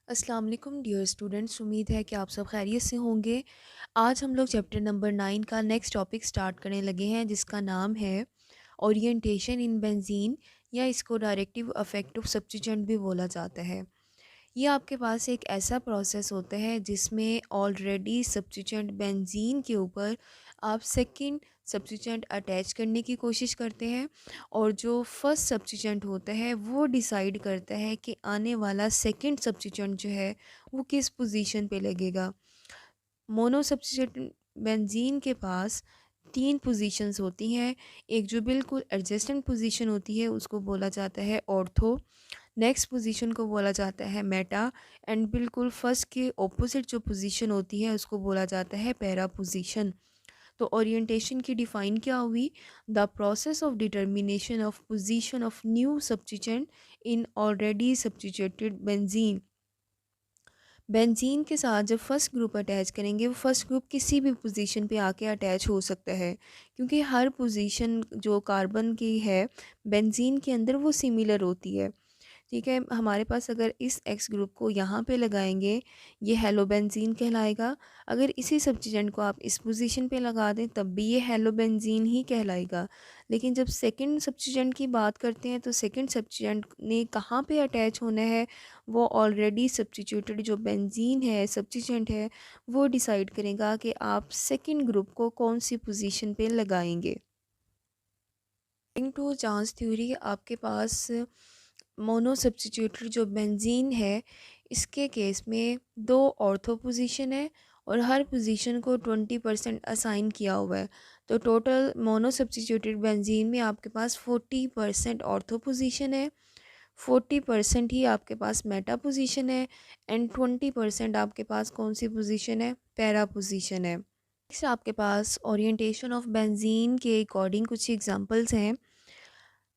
अस्सलाम वालेकुम dear students, उम्मीद है कि आप सब खैरियत से होंगे। आज हम लोग चैप्टर नंबर 9 का नेक्स्ट टॉपिक स्टार्ट करने लगे हैं, जिसका नाम है ओरिएंटेशन इन बेंजीन, या इसको डायरेक्टिव अफेक्ट ऑफ सब्स्टिट्यूएंट भी बोला जाता है। ये आपके पास एक ऐसा प्रोसेस होता है जिसमें ऑलरेडी सब्स्टिट्यूएंट बेंजीन के ऊपर आप सेकंड सब्स्टिट्यूएंट अटैच करने की कोशिश करते हैं, और जो फर्स्ट सब्स्टिट्यूएंट होता है वो डिसाइड करता है कि आने वाला सेकंड सब्स्टिट्यूएंट जो है वो किस पोजीशन पे लगेगा। मोनो सब्स्टिट्यूएंट बेंजीन के पास तीन पोजीशंस होती हैं। एक जो बिल्कुल एडजेसेंट पोजीशन होती है उसको बोला जाता है ऑर्थो, नेक्स्ट पोजीशन को बोला जाता है मेटा, एंड बिल्कुल फर्स्ट के ऑपोजिट जो पोजीशन होती है उसको बोला जाता है पैरा पोजीशन। तो ओरिएंटेशन की डिफ़ाइन क्या हुई? The process of determination of position of new substituent in already substituted benzene. Benzene के साथ जब फर्स्ट ग्रुप अटैच करेंगे, वो फर्स्ट ग्रुप किसी भी पोजीशन पे आके अटैच हो सकता है, क्योंकि हर पोजीशन जो कार्बन की है बेंजीन के अंदर वो सिमिलर होती है। ठीक है, हमारे पास अगर इस एक्स ग्रुप को यहाँ पे लगाएंगे, ये हेलोबेंजीन कहलाएगा। अगर इसी सब्स्टिट्यूएंट को आप इस पोजीशन पे लगा दें तब भी ये हेलोबेंजीन ही कहलाएगा। लेकिन जब सेकंड सब्स्टिट्यूएंट की बात करते हैं तो सेकंड सब्स्टिट्यूएंट ने कहाँ पे अटैच होना है, वो ऑलरेडी सब्स्टिट्यूटेड जो बेंजीन है सब्स्टिट्यूएंट है वो डिसाइड करेगा कि आप सेकंड ग्रुप को कौन सी पोजीशन पे लगाएंगे। अकॉर्डिंग टू चांस थ्योरी, आपके पास मोनो सब्स्टिट्यूटेड जो बेंजीन है इसके केस में दो ऑर्थो पोजीशन है, और हर पोजीशन को 20% असाइन किया हुआ है। तो टोटल मोनो सब्स्टिट्यूटेड बेंजीन में आपके पास 40% ऑर्थो पोजीशन है, 40% ही आपके पास मेटा पोजीशन है, एंड 20% आपके पास कौन सी पोजीशन है? पैरा पोजीशन है। नेक्स्ट आपके पास ओरिएंटेशन ऑफ बेंजीन के अकॉर्डिंग कुछ एग्जांपल्स हैं।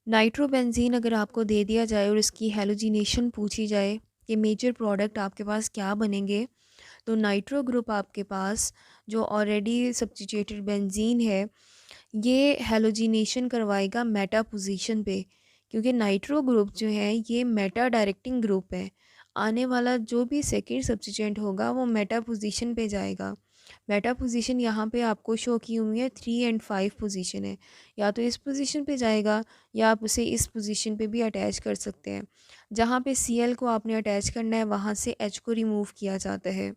नाइट्रोबेंजीन अगर आपको दे दिया जाए और इसकी हेलोजिनेशन पूछी जाए कि मेजर प्रोडक्ट आपके पास क्या बनेंगे, तो नाइट्रो ग्रुप आपके पास जो ऑलरेडी सब्स्टिट्यूटेड बेंजीन है ये हेलोजिनेशन करवाएगा मेटा पोजीशन पे, क्योंकि नाइट्रो ग्रुप जो है ये मेटा डायरेक्टिंग ग्रुप है। आने वाला जो भी सेकेंड सब्स्टिट्यूएंट होगा वो मेटा पोजीशन पे जाएगा। मेटा पोजीशन यहाँ पे आपको शो की हुई है 3 एंड 5 पोजीशन है, या तो इस पोजीशन पे जाएगा या आप उसे इस पोजीशन पे भी अटैच कर सकते हैं। जहाँ पे Cl को आपने अटैच करना है वहाँ से H को रिमूव किया जाता है।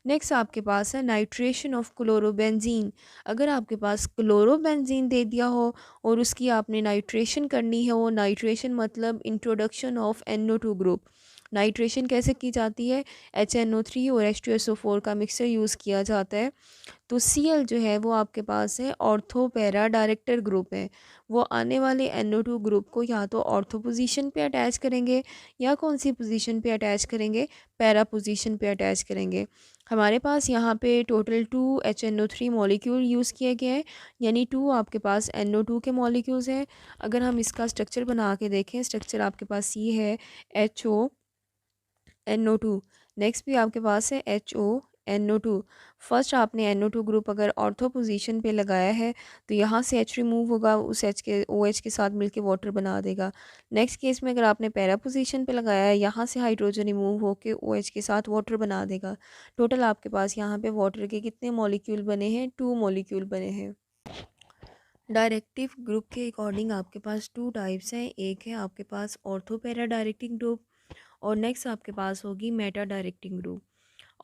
नेक्स्ट आपके पास है नाइट्रेशन ऑफ क्लोरोबेंजीन। अगर आपके पास क्लोरोबेंजीन दे दिया हो और उसकी आपने नाइट्रेशन करनी है, वो नाइट्रेशन मतलब introduction of NO2 group. Nitration कैसे की जाती है? HNO3 और H2SO4 का मिक्सचर यूज़ किया जाता है। तो Cl जो है वो आपके पास है ऑर्थो पैरा डायरेक्टर ग्रुप है। वो आने वाले NO2 ग्रुप को या तो ऑर्थो पोजीशन पे अटैच करेंगे या कौन सी पोजीशन पे अटैच करेंगे? पैरा पोजीशन पे अटैच करेंगे। हमारे पास यहाँ पे टोटल 2 HNO3 मॉलिक्यूल यूज़ किए गए हैं, यानी 2 आपके पास NO2 के मॉलिक्यूल्स हैं। अगर हम इसका स्ट्रक्चर बना के देखें, स्ट्रक्चर आपके पास ये है HO NO2। नेक्स्ट भी आपके पास है HO NO2। फर्स्ट आपने NO2 ग्रुप अगर ऑर्थो पोजीशन पे लगाया है तो यहाँ से H रिमूव होगा, उस H के OH के साथ मिलके वाटर बना देगा। नेक्स्ट केस में अगर आपने पैरा पोजीशन पे लगाया है, यहाँ से हाइड्रोजन रिमूव होके OH के साथ वाटर बना देगा। टोटल आपके पास यहाँ पे वाटर के कितने मॉलिक्यूल बने हैं? 2 मॉलिक्यूल बने हैं। डायरेक्टिव ग्रुप के अकॉर्डिंग आपके पास 2 टाइप्स हैं। एक है आपके पास ऑर्थो पैरा डायरेक्टिंग ग्रुप, और नेक्स्ट आपके पास होगी Meta directing group.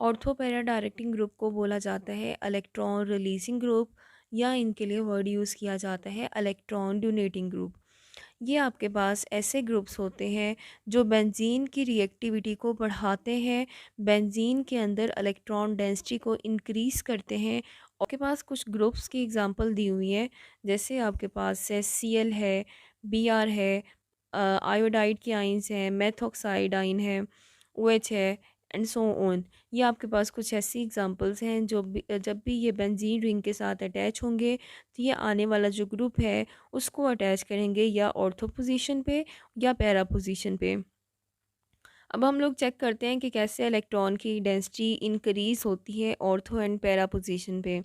Ortho para directing group को बोला जाता है इलेक्ट्रॉन रिलीजिंग ग्रुप, या इनके लिए वर्ड यूज़ किया जाता है इलेक्ट्रॉन डोनेटिंग ग्रुप। ये आपके पास ऐसे ग्रुप्स होते हैं जो बेंजीन की रिएक्टिविटी को बढ़ाते हैं, बेंजीन के अंदर इलेक्ट्रॉन डेंसिटी को इंक्रीज़ करते हैं। और आपके पास कुछ ग्रुप्स की एग्जांपल दी हुई है, जैसे आपके पास है Cl है, Br है, आयोडाइड की आइंस हैं, मेथॉक्साइड आइन है, OH है, एंड सो ऑन। ये आपके पास कुछ ऐसी एग्जांपल्स हैं जो जब भी ये बेंजीन रिंग के साथ अटैच होंगे तो ये आने वाला जो ग्रुप है उसको अटैच करेंगे या ऑर्थो पोजीशन पे या पैरा पोजीशन पे। अब हम लोग चेक करते हैं कि कैसे इलेक्ट्रॉन की डेंसिटी इंक्रीज़ होती है ऑर्थो एंड पैरा पोजीशन पे।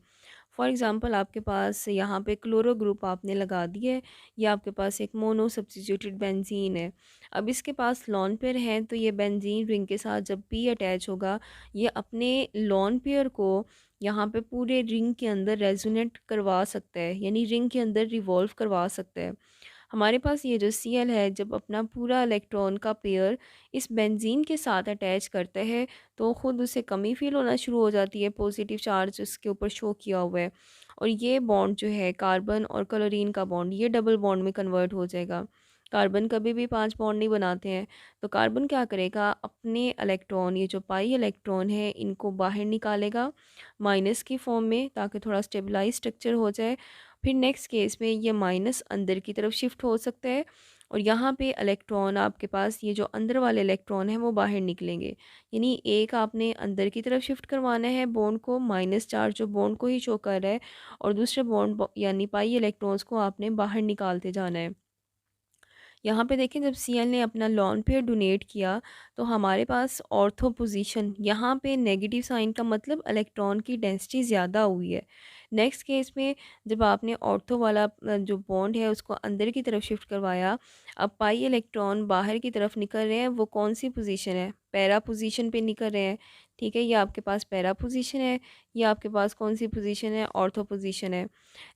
फॉर एग्ज़ाम्पल आपके पास यहाँ पे क्लोरो ग्रुप आपने लगा दिया है, ये आपके पास एक मोनो सब्स्टिट्यूटेड बेंजीन है। अब इसके पास लोन पेयर है, तो ये बेंजीन रिंग के साथ जब पी अटैच होगा, ये अपने लोन पेयर को यहाँ पे पूरे रिंग के अंदर रेजोनेट करवा सकता है, यानी रिंग के अंदर रिवॉल्व करवा सकता है। हमारे पास ये जो Cl है, जब अपना पूरा इलेक्ट्रॉन का पेयर इस बेंजीन के साथ अटैच करता है, तो ख़ुद उसे कमी फ़ील होना शुरू हो जाती है, पॉजिटिव चार्ज उसके ऊपर शो किया हुआ है। और ये बॉन्ड जो है कार्बन और क्लोरीन का बॉन्ड, ये डबल बॉन्ड में कन्वर्ट हो जाएगा। कार्बन कभी भी 5 बॉन्ड नहीं बनाते हैं, तो कार्बन क्या करेगा, अपने इलेक्ट्रॉन, ये जो पाई इलेक्ट्रॉन है, इनको बाहर निकालेगा माइनस की फॉर्म में, ताकि थोड़ा स्टेबलाइज स्ट्रक्चर हो जाए। फिर नेक्स्ट केस में ये माइनस अंदर की तरफ शिफ्ट हो सकता है, और यहाँ पे इलेक्ट्रॉन आपके पास, ये जो अंदर वाले इलेक्ट्रॉन हैं वो बाहर निकलेंगे। यानी एक आपने अंदर की तरफ शिफ्ट करवाना है बॉन्ड को, माइनस चार्ज जो बॉन्ड को ही शो कर रहा है, और दूसरे बॉन्ड यानी पाई इलेक्ट्रॉन्स को आपने बाहर निकालते जाना है। यहाँ पे देखें, जब Cl ने अपना लॉन पेयर डोनेट किया, तो हमारे पास ऑर्थो पोजीशन, यहाँ पे नेगेटिव साइन का मतलब इलेक्ट्रॉन की डेंसिटी ज़्यादा हुई है। नेक्स्ट केस में जब आपने ऑर्थो वाला जो बॉन्ड है उसको अंदर की तरफ शिफ्ट करवाया, अब पाई इलेक्ट्रॉन बाहर की तरफ निकल रहे हैं, वो कौन सी पोजीशन है, पैरा पोजीशन पे निकल रहे हैं। ठीक है, ये आपके पास पैरा पोजीशन है, ये आपके पास कौन सी पोजीशन है, ऑर्थो पोजीशन है।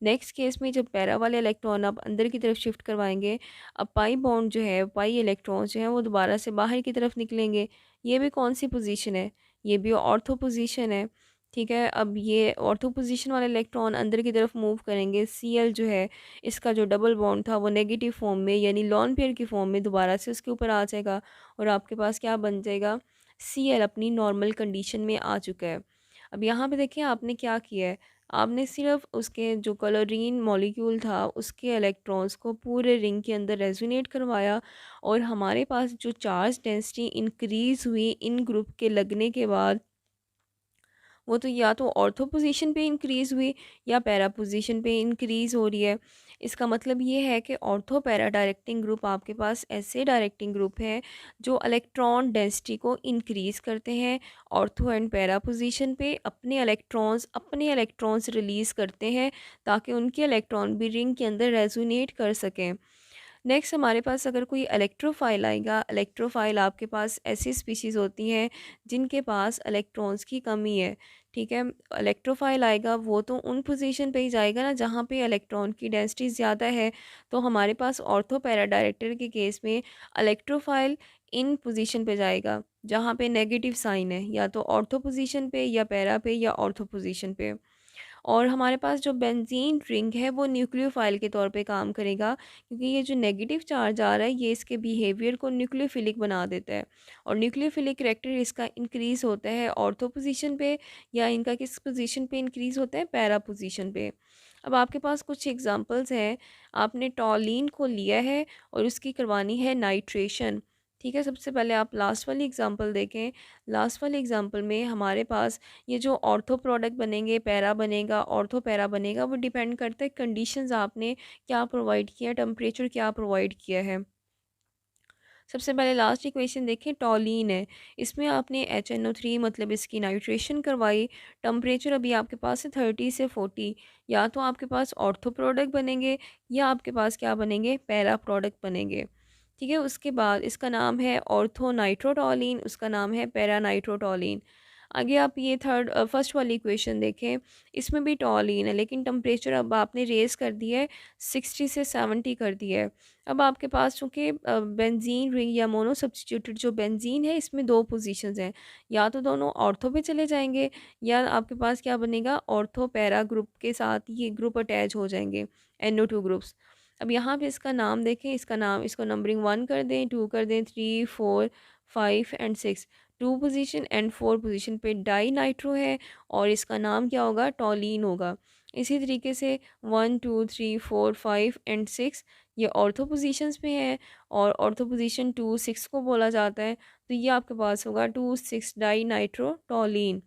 नेक्स्ट केस में जब पैरा वाले इलेक्ट्रॉन आप अंदर की तरफ शिफ्ट करवाएंगे, अब पाई बॉन्ड जो है, पाई इलेक्ट्रॉन्स जो हैं वो दोबारा से बाहर की तरफ निकलेंगे। ये भी कौन सी पोजीशन है, ये भी ऑर्थो पोजीशन है। ठीक है, अब ये ऑर्थो पोजीशन वाले इलेक्ट्रॉन अंदर की तरफ मूव करेंगे, Cl जो है, इसका जो डबल बॉन्ड था वो नेगेटिव फॉर्म में, यानी लॉन पेयर की फॉर्म में दोबारा से उसके ऊपर आ जाएगा, और आपके पास क्या बन जाएगा, Cl अपनी नॉर्मल कंडीशन में आ चुका है। अब यहाँ पे देखिए आपने क्या किया है, आपने सिर्फ उसके जो क्लोरीन मॉलिक्यूल था उसके इलेक्ट्रॉन्स को पूरे रिंग के अंदर रेजोनेट करवाया, और हमारे पास जो चार्ज डेंसिटी इंक्रीज़ हुई इन ग्रुप के लगने के बाद, वो तो या तो ऑर्थो पोजीशन पे इंक्रीज़ हुई या पैरा पोजीशन पे इंक्रीज़ हो रही है। इसका मतलब ये है कि ऑर्थो पैरा डायरेक्टिंग ग्रुप आपके पास ऐसे डायरेक्टिंग ग्रुप हैं जो इलेक्ट्रॉन डेंसिटी को इंक्रीज़ करते हैं। ऑर्थो एंड पैरा पोजीशन पे अपने इलेक्ट्रॉन्स रिलीज़ करते हैं, ताकि उनके इलेक्ट्रॉन भी रिंग के अंदर रेजोनेट कर सकें। नेक्स्ट हमारे पास अगर कोई इलेक्ट्रोफाइल आएगा, इलेक्ट्रोफाइल आपके पास ऐसी स्पीशीज़ होती हैं जिनके पास इलेक्ट्रॉन्स की कमी है। ठीक है, इलेक्ट्रोफाइल आएगा वो तो उन पोजीशन पे ही जाएगा ना जहाँ पे इलेक्ट्रॉन की डेंसिटी ज़्यादा है। तो हमारे पास ऑर्थो पैरा डायरेक्टर के केस में इलेक्ट्रोफाइल इन पोजीशन पे जाएगा जहाँ पे नेगेटिव साइन है, या तो ऑर्थो पोजीशन पे या पैरा पे या ऑर्थो पोजीशन पे। और हमारे पास जो बेंजीन रिंग है वो न्यूक्लियोफाइल के तौर पे काम करेगा, क्योंकि ये जो नेगेटिव चार्ज आ रहा है ये इसके बिहेवियर को न्यूक्लियोफिलिक बना देता है, और न्यूक्लियोफिलिक करैक्टर इसका इंक्रीज़ होता है ऑर्थो पोजीशन पे, या इनका किस पोजीशन पे इंक्रीज़ होता है, पैरा पोजीशन पे। अब आपके पास कुछ एग्जांपल्स हैं, आपने टॉलिन को लिया है और उसकी करवानी है नाइट्रेशन। ठीक है, सबसे पहले आप लास्ट वाली एग्जांपल देखें। लास्ट वाली एग्जांपल में हमारे पास ये जो ऑर्थो प्रोडक्ट बनेंगे, पैरा बनेगा, ऑर्थो पैरा बनेगा, वो डिपेंड करता है कंडीशंस आपने क्या प्रोवाइड किया, टेम्परेचर क्या प्रोवाइड किया है। सबसे पहले लास्ट इक्वेशन देखें, टॉलीन है, इसमें आपने HNO3 मतलब इसकी नाइट्रेशन करवाई। टेम्परेचर अभी आपके पास है 30 से 40। या तो आपके पास ऑर्थो प्रोडक्ट बनेंगे या आपके पास क्या बनेंगे, पैरा प्रोडक्ट बनेंगे। ठीक है, उसके बाद इसका नाम है ऑर्थो नाइट्रोटॉलीन, उसका नाम है पैरा नाइट्रोटॉलीन। आगे आप ये फर्स्ट वाली इक्वेशन देखें, इसमें भी टॉलीन है, लेकिन टेम्परेचर अब आपने रेज़ कर दिया है, 60 से 70 कर दिया है। अब आपके पास चूँकि बेंजीन रिंग या मोनो सब्स्टिट्यूटेड जो बेंजीन है, इसमें दो पोजीशंस हैं, या तो दोनों ऑर्थो पे चले जाएंगे, या आपके पास क्या बनेगा, ऑर्थो पैरा ग्रुप के साथ ये ग्रुप अटैच हो जाएंगे, NO2 ग्रुप्स। अब यहाँ पे इसका नाम देखें, इसका नाम, इसको नंबरिंग 1 कर दें, 2 कर दें, 3 4 5 एंड 6। 2 पोजीशन एंड 4 पोजीशन पे डाई नाइट्रो है, और इसका नाम क्या होगा, टॉलीन होगा। इसी तरीके से 1 2 3 4 5 एंड 6 ये ऑर्थो पोजीशंस पे हैं, और ऑर्थो पोजीशन 2 6 को बोला जाता है, तो ये आपके पास होगा 2 6 डाई नाइट्रो टॉलीन।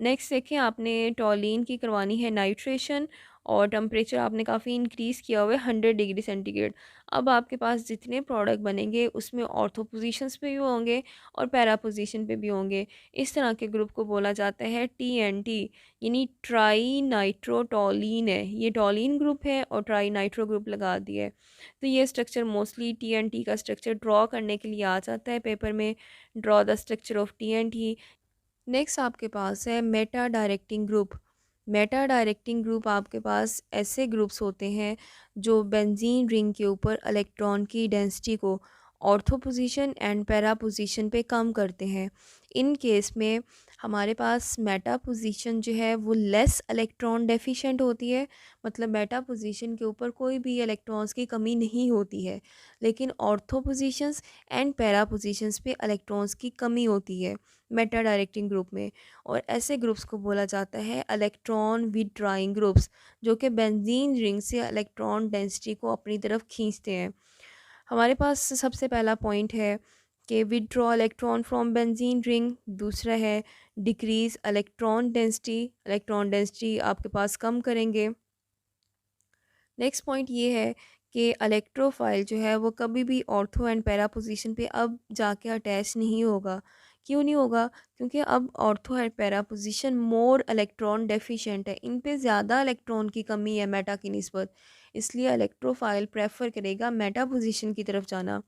नेक्स्ट देखें, आपने टॉलीन की करवानी है नाइट्रेशन, और टेम्परेचर आपने काफ़ी इंक्रीज़ किया हुआ है 100 डिग्री सेंटीग्रेड। अब आपके पास जितने प्रोडक्ट बनेंगे उसमें ऑर्थो पोजीशंस पे भी होंगे और पैरा पोजीशन पे भी होंगे। इस तरह के ग्रुप को बोला जाता है TNT, यानी ट्राई नाइट्रोटोलीन है। ये टोलीन ग्रुप है और ट्राई नाइट्रो ग्रुप लगा दिया है। तो ये स्ट्रक्चर मोस्टली TNT का स्ट्रक्चर ड्रॉ करने के लिए आ जाता है पेपर में, draw the structure of TNT। Next आपके पास है Meta directing group. Meta directing group आपके पास ऐसे ग्रुप्स होते हैं जो बेंजीन रिंग के ऊपर इलेक्ट्रॉन की डेंसिटी को ortho position and para position पे कम करते हैं। इन केस में हमारे पास मेटा पोजीशन जो है वो लेस इलेक्ट्रॉन डेफिशिएंट होती है, मतलब मेटा पोजीशन के ऊपर कोई भी इलेक्ट्रॉन्स की कमी नहीं होती है, लेकिन ortho positions and para positions पे इलेक्ट्रॉन्स की कमी होती है मेटा डायरेक्टिंग ग्रुप में। और ऐसे ग्रुप्स को बोला जाता है इलेक्ट्रॉन विथड्राइंग ग्रुप्स, जो कि बेंजीन रिंग से इलेक्ट्रॉन डेंसिटी को अपनी तरफ खींचते हैं। हमारे पास सबसे पहला पॉइंट है कि withdraw electron from benzene ring, दूसरा है डिक्रीज इलेक्ट्रॉन डेंसिटी आपके पास कम करेंगे। नेक्स्ट पॉइंट ये है कि इलेक्ट्रोफाइल जो है वो कभी भी ऑर्थो एंड पैरा पोजीशन पे अब जाके अटैच नहीं होगा। क्यों नहीं होगा? क्योंकि अब ortho and para position more electron deficient है, इन पे ज़्यादा इलेक्ट्रॉन की कमी है मेटा की निस्बत, इसलिए इलेक्ट्रोफाइल प्रेफर करेगा मेटा पोजीशन की तरफ जाना।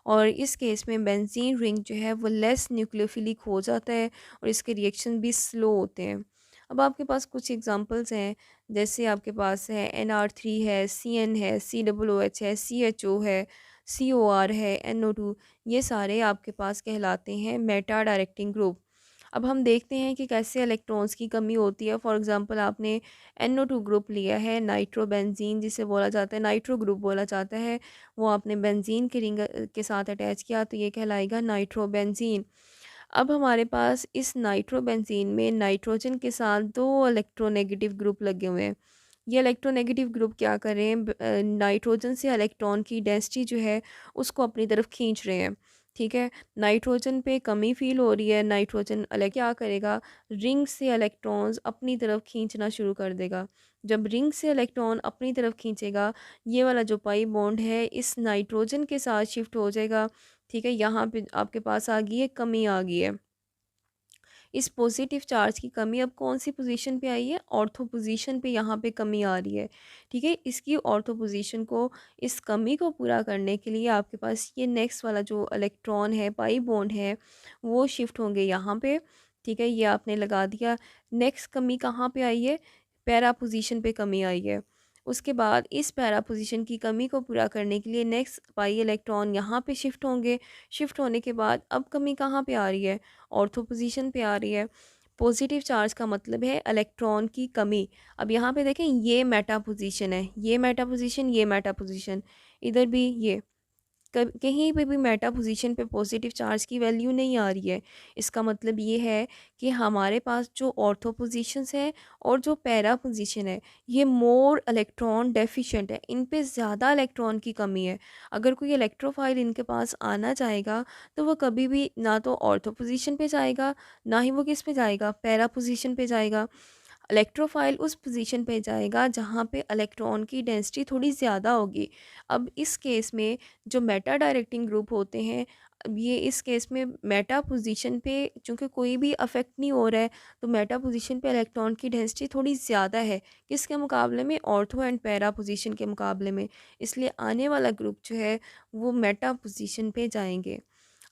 और इस केस में बेंजीन रिंग जो है वो लेस न्यूक्लियोफिलिक हो जाता है और इसके रिएक्शन भी स्लो होते हैं। अब आपके पास कुछ एग्जांपल्स हैं, जैसे आपके पास है NR3 है, CN है, COOH है, CHO है, COR है, NO2। ये सारे आपके पास कहलाते हैं मेटा डायरेक्टिंग ग्रुप। अब हम देखते हैं कि कैसे इलेक्ट्रॉन्स की कमी होती है। फॉर एग्जांपल आपने NO2 ग्रुप लिया है, नाइट्रोबेंजीन जिसे बोला जाता है, नाइट्रो ग्रुप बोला जाता है, वो आपने बेंजीन के रिंग के साथ अटैच किया तो ये कहलाएगा नाइट्रोबेंजीन। अब हमारे पास इस नाइट्रोबेंजीन में नाइट्रोजन के साथ दो इलेक्ट्रोनेगेटिव ग्रुप लगे हुए हैं। ये इलेक्ट्रोनेगेटिव ग्रुप क्या कर रहे हैं? नाइट्रोजन से इलेक्ट्रॉन की डेंसिटी जो है उसको अपनी तरफ खींच रहे हैं। ठीक है, नाइट्रोजन पे कमी फील हो रही है, नाइट्रोजन अलग क्या करेगा? रिंग से इलेक्ट्रॉन्स अपनी तरफ खींचना शुरू कर देगा। जब रिंग से इलेक्ट्रॉन अपनी तरफ खींचेगा, ये वाला जो पाई बॉन्ड है इस नाइट्रोजन के साथ शिफ्ट हो जाएगा। ठीक है, यहाँ पे आपके पास आ गई है, कमी आ गई है। इस पॉजिटिव चार्ज की कमी अब कौन सी पोजीशन पे आई है? ऑर्थो पोजीशन पे यहाँ पे कमी आ रही है। ठीक है, इसकी ऑर्थो पोजीशन को, इस कमी को पूरा करने के लिए आपके पास ये नेक्स्ट वाला जो इलेक्ट्रॉन है, पाई बॉन्ड है, वो शिफ्ट होंगे यहाँ पे। ठीक है, ये आपने लगा दिया। नेक्स्ट कमी कहाँ पे आई है? पैरा पोजीशन पे कमी आई है। उसके बाद इस पैरा पोजीशन की कमी को पूरा करने के लिए नेक्स्ट पाई इलेक्ट्रॉन यहाँ पे शिफ्ट होंगे। शिफ्ट होने के बाद अब कमी कहाँ पे आ रही है? ऑर्थो पोजीशन पे आ रही है। पॉजिटिव चार्ज का मतलब है इलेक्ट्रॉन की कमी। अब यहाँ पे देखें, ये मेटा पोजीशन है, ये मेटा पोजीशन, ये मेटा पोजीशन, इधर भी ये कहीं पे भी मेटा पोजीशन पे पॉजिटिव चार्ज की वैल्यू नहीं आ रही है। इसका मतलब ये है कि हमारे पास जो ऑर्थो पोजीशंस है और जो पैरा पोजीशन है ये मोर इलेक्ट्रॉन डेफिशिएंट है, इन पे ज़्यादा इलेक्ट्रॉन की कमी है। अगर कोई इलेक्ट्रोफाइल इनके पास आना चाहेगा तो वो कभी भी ना तो ऑर्थो पोजीशन पे जाएगा, ना ही वो किस पे जाएगा? पैरा पोजीशन पे जाएगा। इलेक्ट्रोफाइल उस पोजीशन पे जाएगा जहाँ पे इलेक्ट्रॉन की डेंसिटी थोड़ी ज़्यादा होगी। अब इस केस में जो मेटा डायरेक्टिंग ग्रुप होते हैं, अब ये इस केस में मेटा पोजीशन पे चूँकि कोई भी अफेक्ट नहीं हो रहा है, तो मेटा पोजीशन पे इलेक्ट्रॉन की डेंसिटी थोड़ी ज़्यादा है, किसके मुकाबले में? ऑर्थो एंड पैरा पोजीशन के मुकाबले में। इसलिए आने वाला ग्रुप जो है वो मेटा पोजीशन पे जाएंगे।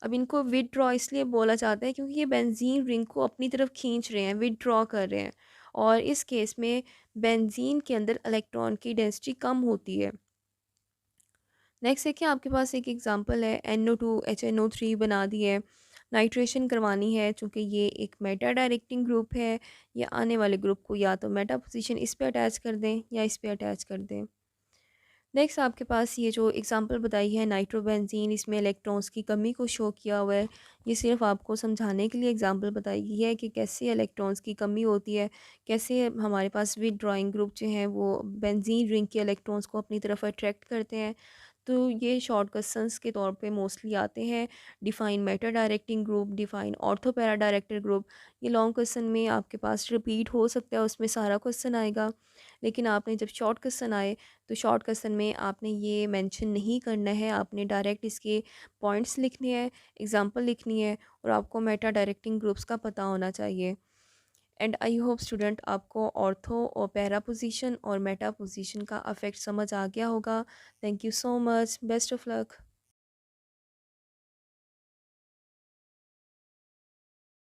अब इनको विदड्रॉ इसलिए बोला जाता है क्योंकि ये बेंजीन रिंग को अपनी तरफ खींच रहे हैं, विदड्रॉ कर रहे हैं, और इस केस में बेंजीन के अंदर इलेक्ट्रॉन की डेंसिटी कम होती है। नेक्स्ट देखिए, आपके पास एक एग्जांपल है, NO2 HNO3 बना दी है, नाइट्रेशन करवानी है। चूँकि ये एक मेटा डायरेक्टिंग ग्रुप है, ये आने वाले ग्रुप को या तो मेटा पोजीशन इस पे अटैच कर दें या इस पे अटैच कर दें। नेक्स्ट आपके पास ये जो एग्जांपल बताई है नाइट्रोबेंजीन, इसमें इलेक्ट्रॉन्स की कमी को शो किया हुआ है। ये सिर्फ आपको समझाने के लिए एग्जांपल बताई गई है कि कैसे इलेक्ट्रॉन्स की कमी होती है, कैसे हमारे पास विदड्रॉइंग ग्रुप जो हैं वो बेंजीन रिंग के इलेक्ट्रॉन्स को अपनी तरफ अट्रैक्ट करते हैं। तो ये शॉर्ट क्वेश्चंस के तौर पे मोस्टली आते हैं। Define Meta directing group, define ortho para director group. ये लॉन्ग क्वेश्चन में आपके पास रिपीट हो सकता है, उसमें सारा क्वेश्चन आएगा। लेकिन आपने जब शॉर्ट क्वेश्चन आए तो शॉर्ट क्वेश्चन में आपने ये मेंशन नहीं करना है, आपने डायरेक्ट इसके पॉइंट्स लिखने हैं, एग्जांपल लिखनी है, और आपको मेटा डायरेक्टिंग ग्रुप्स का पता होना चाहिए। एंड आई होप स्टूडेंट आपको ऑर्थो और पैरा पोजीशन और मेटा पोजीशन का अफेक्ट समझ आ गया होगा। Thank you so much, best of luck.